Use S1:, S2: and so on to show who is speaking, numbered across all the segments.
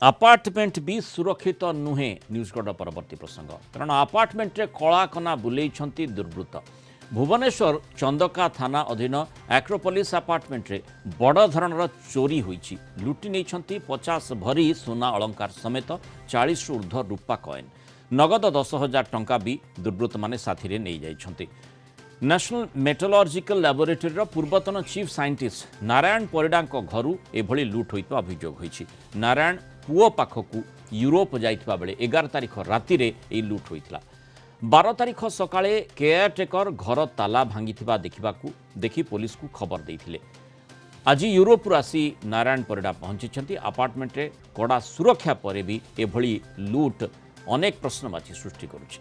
S1: Apartment भी सुरक्षित नुहे न्यूजगढ़ परवर्ती प्रसंग कारण आपार्टमेंट कला कना बुलेइछंती दुर्वृत्त भुवनेश्वर चंदका थाना अधीन आक्रोपोलिस आपार्टमेंट रे बड़ धरणर चोरी होईछि लुटि नेइछंती 50 भरी सोना अलंकार समेत 40 रु ऊर्ध्व रूपा कॉइन नगद 10,000 टंका भी दुर्वृत्त माने साथी रे नै जाइछंती। नेशनल मेट्रोलॉजिकल लैबोरेटरी पूर्वतन चीफ साइंटिस्ट नारायण परिडा घरू एभली लुट होइतो अभियोग होईछि। नारायण पुओ पाखकू यूरोप जाइथिबा बेले 11 तारिख राति रे ए लुट होइथिला। 12 तारिख सकाळे केयरटेकर घर ताला भांगिथिबा देखि पुलिस को खबर देइथिले। आज यूरोप आसी नारायण परिडा पहुंची अपार्टमेंट रे कड़ा सुरक्षा पर भी एभली लुट अनेक प्रश्नवाची सृष्टि करुछि।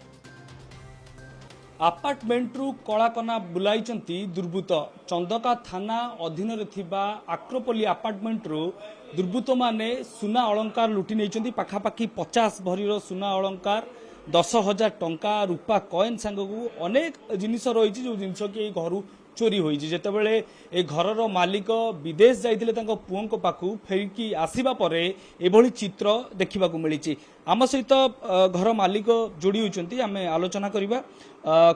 S2: आपार्टमेंट रु कलाकना बुलाइचंती दुर्बृत्त चंदका थाना अधीन रे थिबा आक्रोपोली आपार्टमेंट रु दुर्बृत्त माने सुना अलंकार लुटि नेइचंती पाखापाखी 50 भरीर सुना अलंकार 10,000 टंका रूपा कॉइन सांगकू अनेक जिनिस रही जो जिनस कि घर चोरी होईछि। जेतेबेले ए घरर मालिक विदेश जाइथिले तांको पुओंको पाखु फेरिकी आसीबा परे एभली चित्र देखिबाकू मिलिछि। आम सहित घर मालिक जोड़ी होइछंती आमे आलोचना करिबा।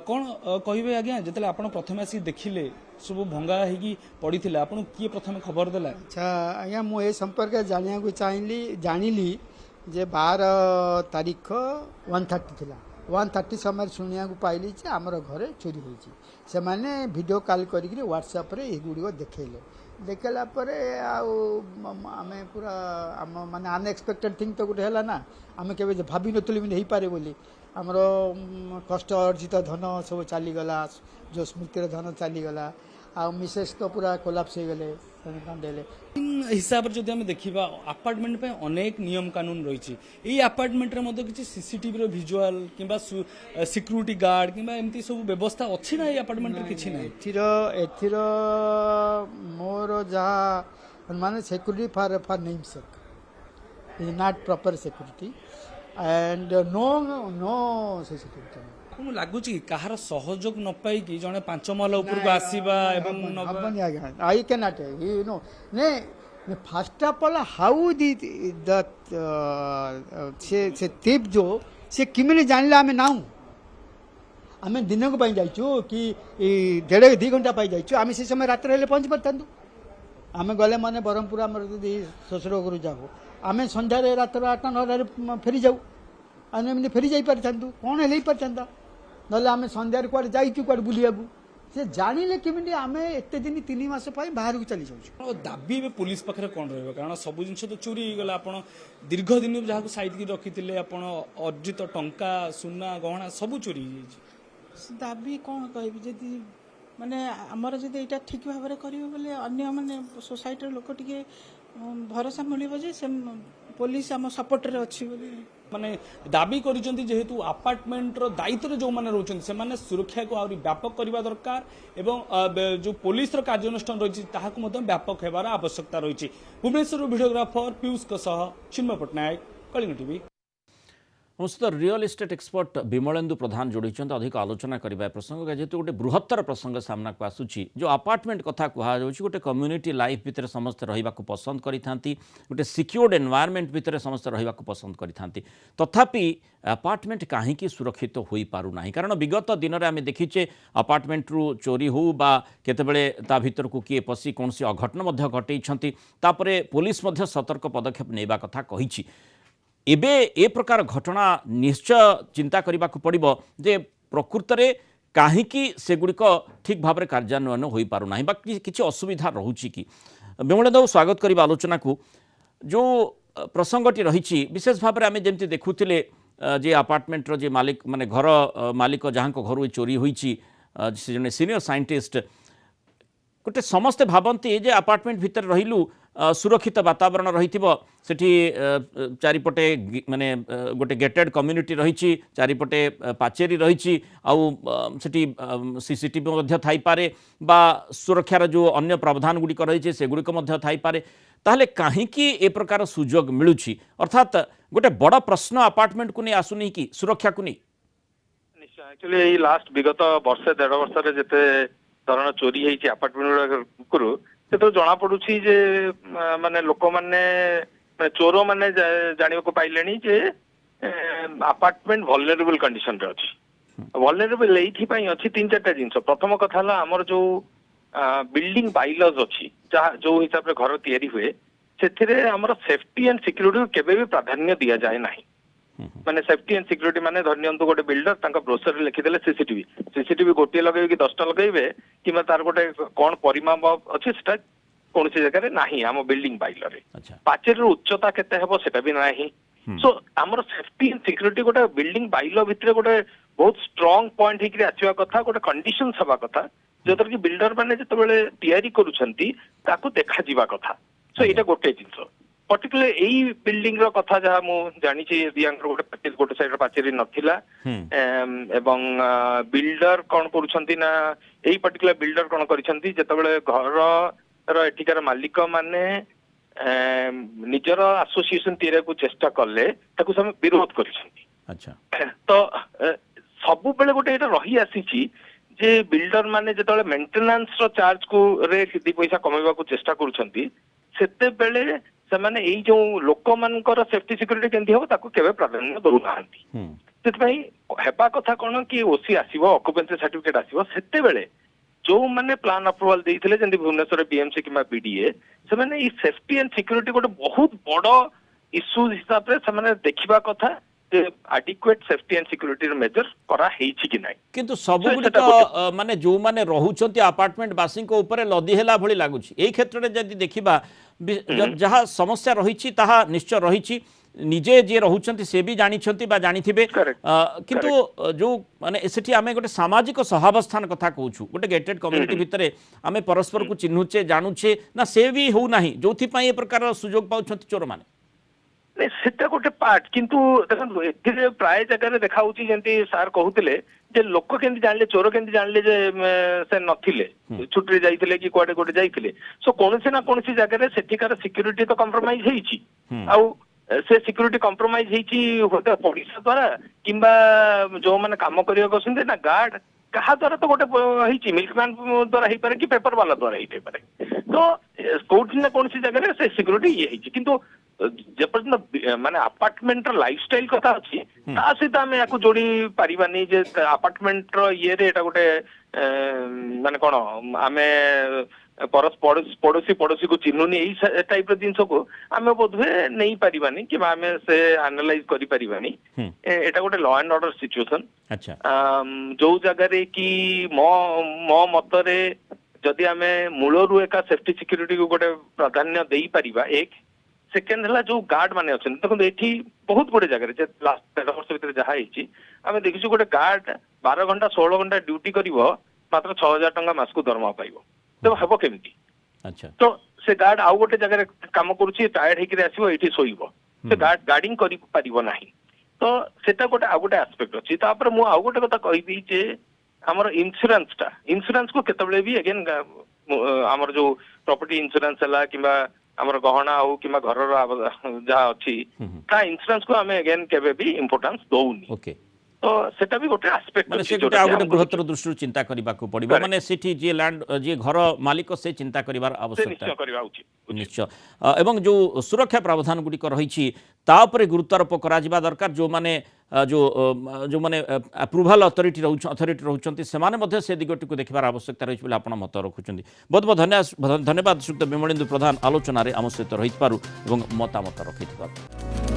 S2: कोन कहिबे आज्ञा जेतेले आपण प्रथमे आसी देखिले सब भंगा हेकी पड़िथिले आपण किए प्रथमे खबर देला?
S3: अच्छा आज्ञा मु ए संपर्क जानिया को जानिली जे 12 तारीख 1:30 थिला 1:30 समय शुणिया को पाइली जे आमर घरे चोरी होईछि। से माने वीडियो कॉल करिक व्हाट्सएप रे ए गुडी देखेले देखला परे आमे पूरा आम माने अनएक्सपेक्टेड थिंग तो गुटे हला ना आमे केबे भाबी नथुली मिन हेई पारे बोली आमर कष्ट अर्जित धन सब चली गला जो स्मृतिर धन चली गला आ मिसेस तो पूरा कोलाप्स हो गले
S2: हिसाब से जब देखा अपार्टमेंट पे अनेक नियम कानून रही है। अपार्टमेंट रे किसी सीसीटीवी रो विजुअल किंबा सिक्यूरिटी गार्ड किंबा एमती सब व्यवस्था अच्छी ना अपार्टमेंट रे किछि नै?
S3: एथिर मोर जहाँ माने security for name sake is not proper security and no security
S2: लगुच कहार सहयोग न पाई कि जने 5 महला ऊपर को आसीबा एवं
S3: हबनी आज्ञा I can not you know ने फर्स्ट ऑफ ऑल हाउ दी द से टिप जो से किमिने जानला हमें नाउ आमे दिन को पाई जाइछु कि 1.5-2 घंटा पाई जाइछु आमे से समय रात रहले पहुंच परतंदु आमे गले माने बरहमपुर हमर जदी ससुर गुरु जाऊ आमे संध्या रे रात 8-9 फेरी जाऊ आने फेरी जाई परतंदु कोन हेलै परतंदा नले आमे संध्यार कुआडे जाइछु कुआडे बुलियाबू से जानिले केमिति आमे एते दिन 3 मास पाई बाहर को चली जाउछु।
S2: दाबी बे पुलिस पाखरे कोन रहबो कारण सब जिंस तो चोरी हो गला आपण दीर्घ दिन जहा को साइड की रखिथिले आपण अर्जित टंका सुना गहना सब चोरी हो जाइछि।
S4: दाबी कोन कहबी जदी माने हमर जदी एटा ठीक भाबरे रे करियो बोले अन्य माने सोसाइटी लोक टिके भरोसा मिलिबो जे से पुलिस आम सपोर्ट रे अछि बोली
S2: माने दाबी करिसेंती जेहेतु अपार्टमेंट रो दायित्व रे जो माने रहउछन से माने सुरक्षा को आउरी व्यापक करबा दरकार एवं जो पुलिस रो कार्यानुष्ठान रहिछि ताहाकु मते व्यापक हेबार आवश्यकता रहिछि। भुवनेश्वर वीडियोग्राफर पीयूष को सह चिन्मय पटनायक कलिंग टीवी।
S1: हम सहित रियल इस्टेट एक्सपर्ट विमलेन्दु प्रधान जोड़ी अधिक आलोचना करने प्रसंग जेहेतु गोटे बृहत्तर प्रसंग सामना को आसूची जो अपार्टमेंट कथा कहुच्छी गोटे कम्युनिटी लाइफ भितर समस्त रहा पसंद करते गोटे सिक्योर्ड एनवायरनमेंट भितर समस्त रहा पसंद करते तथापि अपार्टमेंट कहीं सुरक्षित हो पारना कारण विगत दिन में आम देखीचे अपार्टमेंट रु चोरी हो बा केतेबेले ता भितर को किए पशि कौन अघटन घटई पुलिस सतर्क पदक्षेप नेबा कथा कही एबे ए प्रकार घटना निश्चय चिंता करने को पड़ो जे प्रकृत में कहीं सेगुड़िक ठीक भाव में कार्यान्वयन हो पारना किसी असुविधा रोचे कि विमलेन्दु स्वागत करवा आलोचना को जो प्रसंगटी रही विशेष भाव में आम जमी देखुले जे अपार्टमेंट जे मालिक माने घर मालिक जहाँ घर चोरी होती जने सीनियर साइंटिस्ट गोटे समस्ते भावती जे अपार्टमेंट भितर रहिलु सुरक्षित वातावरण रही चारिपटे माने गोटे गेटेड कम्युनिटी रही चारिपटे पाचेरी रही आउटी सीसीटीवी थाई पारे बा सुरक्षार जो अन्य प्रावधान गुड़िक रही से गुड़िक थाई पारे ताहले कहीं ए प्रकार सुजोग मिलुछि अर्थात गोटे बड़ प्रश्न अपार्टमेंट को नहीं आसुनी कि सुरक्षा को नहीं
S5: निश्चय एक्चुअली लास्ट विगत वर्षे 1.5 वर्ष जेते धरण चोरी होती अपार्टमेंट से तो जना पड़ुछि जे माने लोक माने ଚୋର ମାନେ ଜାଣିବାକୁ ପାଇଲେଣି ଯେ ଆପାର୍ଟମେଣ୍ଟ ଭଲନେରେବଲ କଣ୍ଡିସନ ରେ ଅଛି। ଭଲନେରେବଲ ଏଇଥିପାଇଁ ଅଛି 3-4ଟା ଜିନିଷ। ପ୍ରଥମ କଥା ହେଲା ଆମର ଯୋଉ ବିଲ୍ଡିଂ ବାଇଲଜ ଅଛି, ଯାହା ଯୋଉ ହିସାବରେ ଘର ତିଆରି ହୁଏ, ସେଥିରେ ଆମର ସେଫଟି ଆଣ୍ଡ ସିକ୍ୟୁରିଟି କେବେ ବି ପ୍ରାଧାନ୍ୟ ଦିଆଯାଏ ନାହିଁ। ମାନେ ସେଫଟି ଆଣ୍ଡ ସିକ୍ୟୁରିଟି ମାନେ ଧରି ନିଅନ୍ତୁ ଗୋଟେ ବିଲ୍ଡର ତାଙ୍କ ବ୍ରୋସରରେ ଲେଖିଦେଲେ ସିସିଟିଭି ଗୋଟିଏ ଲଗେଇବେ କି 10ଟା ଲଗେଇବେ କିମ୍ବା ତାର ଗୋଟେ କଣ ପରିମାପ ଅଛି ସେଟା କୌଣସି ଜାଗାରେ ନାହିଁ ଆମ ବିଲ୍ଡିଂ ବାଇଲରେ। ପାଚେରୀର ଉଚ୍ଚତା କେତେ ହେବ ସେଟା ବି ନାହିଁ। ସୋ ଆମର ସେଫଟି ଆଣ୍ଡ ସିକ୍ୟୁରିଟି ଗୋଟେ ବିଲ୍ଡିଂ ବାଇଲ ଭିତରେ ଗୋଟେ ବହୁତ ଷ୍ଟ୍ରଙ୍ଗ ପଏଣ୍ଟ ହେଇକି ଆସିବା କଥା, ଗୋଟେ କଣ୍ଡିସନ ହେବା କଥା, ଯୋଉଥିରେ କି ବିଲ୍ଡର ମାନେ ଯେତେବେଳେ ତିଆରି କରୁଛନ୍ତି ତାକୁ ଦେଖାଯିବା କଥା। ସୋ ଏଇଟା ଗୋଟେ ଜିନିଷ। पर्टिकुलर एई बिल्डिंग रो कथा जहा मु जानि छि दियांकर गोटे साइड पाचेरी नथिला एवं बिल्डर कोन करूछंती ना एई पर्टिकुलर बिल्डर कोन करिसंती जेतेबेले घर रो एठिकार मालिक माने निजर एसोसिएशन तीरे को चेष्टा करले ताकू सब विरोध करिसंती। अच्छा तो सब बेले गोटे एटा रही आसीची जे बिल्डर माने जेतेबेले मेंटेनेंस रो चार्ज को रे दी पैसा कमाइबा को चेष्टा करूछंती सेते बेले ସେମାନେ ଏଇ ଯୋଉ ଲୋକମାନଙ୍କର ସେଫଟି ସିକ୍ୟୁରିଟି କେମିତି ହବ ତାକୁ କେବେ ପ୍ରାଧାନ୍ୟ ଦଉନାହାନ୍ତି। ସେଥିପାଇଁ ହେବା କଥା କଣ କି ଓସି ଆସିବ, ଅକୁପେନ୍ସି ସାର୍ଟିଫିକେଟ ଆସିବ, ସେତେବେଳେ ଯୋଉମାନେ ପ୍ଲାନ୍ ଆପ୍ରୁଭାଲ ଦେଇଥିଲେ ଯେମିତି ଭୁବନେଶ୍ୱର ବିଏମସି କିମ୍ବା ବିଡିଏ, ସେମାନେ ଏଇ ସେଫଟି ଆଣ୍ଡ ସିକ୍ୟୁରିଟି ଗୋଟେ ବହୁତ ବଡ ଇସ୍ୟୁ ହିସାବରେ ସେମାନେ ଦେଖିବା କଥା ଯେ ଆଡିକ୍ୱେଟ ସେଫଟି ଆଣ୍ଡ ସିକ୍ୟୁରିଟି मेजर करा ହେଇଛି କି ନାହିଁ।
S1: କିନ୍ତୁ ସବୁଗୁଡ଼ିକ ମାନେ ଯୋଉମାନେ ରହୁଛନ୍ତି ଆପାର୍ଟମେଣ୍ଟ ବାସୀଙ୍କ ଉପରେ ଲଦି ହେଲା ଭଳି ଲାଗୁଛି। ଏଇ କ୍ଷେତ୍ରରେ ଯଦି ଦେଖିବା ଯାହା ସମସ୍ୟା ରହିଛି ତାହା ନିଶ୍ଚୟ ରହିଛି, ନିଜେ ଯିଏ ରହୁଛନ୍ତି ସେ ବି ଜାଣିଛନ୍ତି ବା ଜାଣିଥିବେ, କିନ୍ତୁ ଯୋଉ ମାନେ ସେଠି ଆମେ ଗୋଟେ ସାମାଜିକ ସହାବସ୍ଥାନ କଥା କହୁଛୁ, ଗୋଟେ ଗେଟେଡ୍ କମ୍ୟୁନିଟି ଭିତରେ ଆମେ ପରସ୍ପରକୁ ଚିହ୍ନୁଛେ ଜାଣୁଛେ ନା ସେ ବି ହଉନାହିଁ ଯୋଉଥିପାଇଁ ଏ ପ୍ରକାର ସୁଯୋଗ ପାଉଛନ୍ତି ଚୋରମାନେ।
S5: ସେଟା ଗୋଟେ ପାର୍ଟ, କିନ୍ତୁ ଦେଖନ୍ତୁ ଏଥିରେ ପ୍ରାୟ ଜାଗାରେ ଦେଖା ହଉଛି ଯେମିତି ସାର୍ କହୁଥିଲେ ଯେ ଲୋକ କେମିତି ଜାଣିଲେ, ଚୋର କେମିତି ଜାଣିଲେ ଯେ ସେ ନଥିଲେ, ଛୁଟିରେ ଯାଇଥିଲେ କି କୁଆଡେ ଗୋଟେ ଯାଇଥିଲେ। ସୋ କୌଣସି ନା କୌଣସି ଜାଗାରେ ସେଠିକାର ସିକ୍ୟୁରିଟି ତ କମ୍ପ୍ରମାଇଜ ହେଇଛି, ଆଉ ସେ ସିକ୍ୟୁରିଟି କମ୍ପ୍ରମାଇଜ ହେଇଛି ହୁଏତ ପଡିଶା ଦ୍ଵାରା କିମ୍ବା ଯୋଉମାନେ କାମ କରିବାକୁ ଆସନ୍ତି ନା ଗାର୍ଡ କାହା ଦ୍ୱାରା ତ ଗୋଟେ ହେଇଛି, ମିଲ୍କମ୍ୟାନ ଦ୍ୱାରା ହେଇପାରେ କି ପେପର ବାଲା ଦ୍ୱାରା ହେଇପାରେ। ତ କୋଉଠି ନା କୌଣସି ଜାଗାରେ ସେ ସିକ୍ୟୁରିଟି ଇଏ ହେଇଛି, କିନ୍ତୁ ଯେପର୍ଯ୍ୟନ୍ତ ମାନେ ଆପାର୍ଟମେଣ୍ଟ ର ଲାଇଫଷ୍ଟାଇଲ କଥା ଅଛି ତା ସହିତ ଆମେ ୟାକୁ ଯୋଡି ପାରିବାନି ଯେ ଆପାର୍ଟମେଣ୍ଟ ର ଇଏରେ ଏଟା ଗୋଟେ ମାନେ କଣ ଆମେ ପଡୋଶୀ को ଚିହ୍ନୁନି ଏଇ ଟାଇପ ର ଜିନିଷକୁ ଆମେ ବୋଧହୁଏ ନେଇ ପାରିବାନି କିମ୍ବା ଆମେ ସେ ଆନାଲାଇଜ କରି ପାରିବାନି। ଏଟା ଗୋଟେ ଲ ଆଣ୍ଡ ଅର୍ଡର ସିଚୁଏସନ ଯୋଉ ଜାଗାରେ କି ମୋ ମତରେ ଯଦି ଆମେ ମୂଳରୁ ଏକା ସେଫଟି ସିକ୍ୟୁରିଟି को ଗୋଟେ ପ୍ରାଧାନ୍ୟ ଦେଇ ପାରିବା। ଏକ सेकेंड है जो गार्ड माने अच्छे देखो ये बहुत गुड़े जगह लास्ट 13 वर्ष भर जहाँ आम देखी गोटे गार्ड 12 घंटा 16 घंटा ड्यूटी कर मात्र 6000 टंका मास को दरमा पाइब तो हम केमी। अच्छा तो से गार्ड आउ गोटे जगह काम करुच्ची टायर्ड होकर आसो ये शोब से गार्डिंग कर तो सेटा गोटे आउ गोटे आस्पेक्ट अच्छी। मुझे आउ गोटे कथा कही जे आमर इन्शुरांस को केतबेले भी अगेन आमर जो प्रॉपर्टी इन्शुरांस है कि आमर गहना हो कि घर जहाँ अच्छी इन्शुरांस को आम अगेन केबे भी इंपोर्टेंस दौनी। ओके तो सेटा भी गोटे आस्पेक्ट
S1: माने से गोटे गोटे बृहत्तर दृष्टि चिंता करबा को पड़िबो माने सेठी जे लैंड जे घर मालिक से चिंता करिवार आवश्यकता निश्चय एवं जो सुरक्षा प्रावधान गुडी को रही ता उपरे गुरुत्वारोप करा जिबा दरकार जो माने जो माने अप्रूवल अथॉरिटी रहउछंती से माने मध्ये से दिगटी को देखबार आवश्यकता रही बोले आपण मत रखुछंती। बहुत बहुत धन्यवाद श्रीयुक्त विमलेन्दु प्रधान आलोचना रे आम सहित रही पारु एवं मतामत रखिथिबार।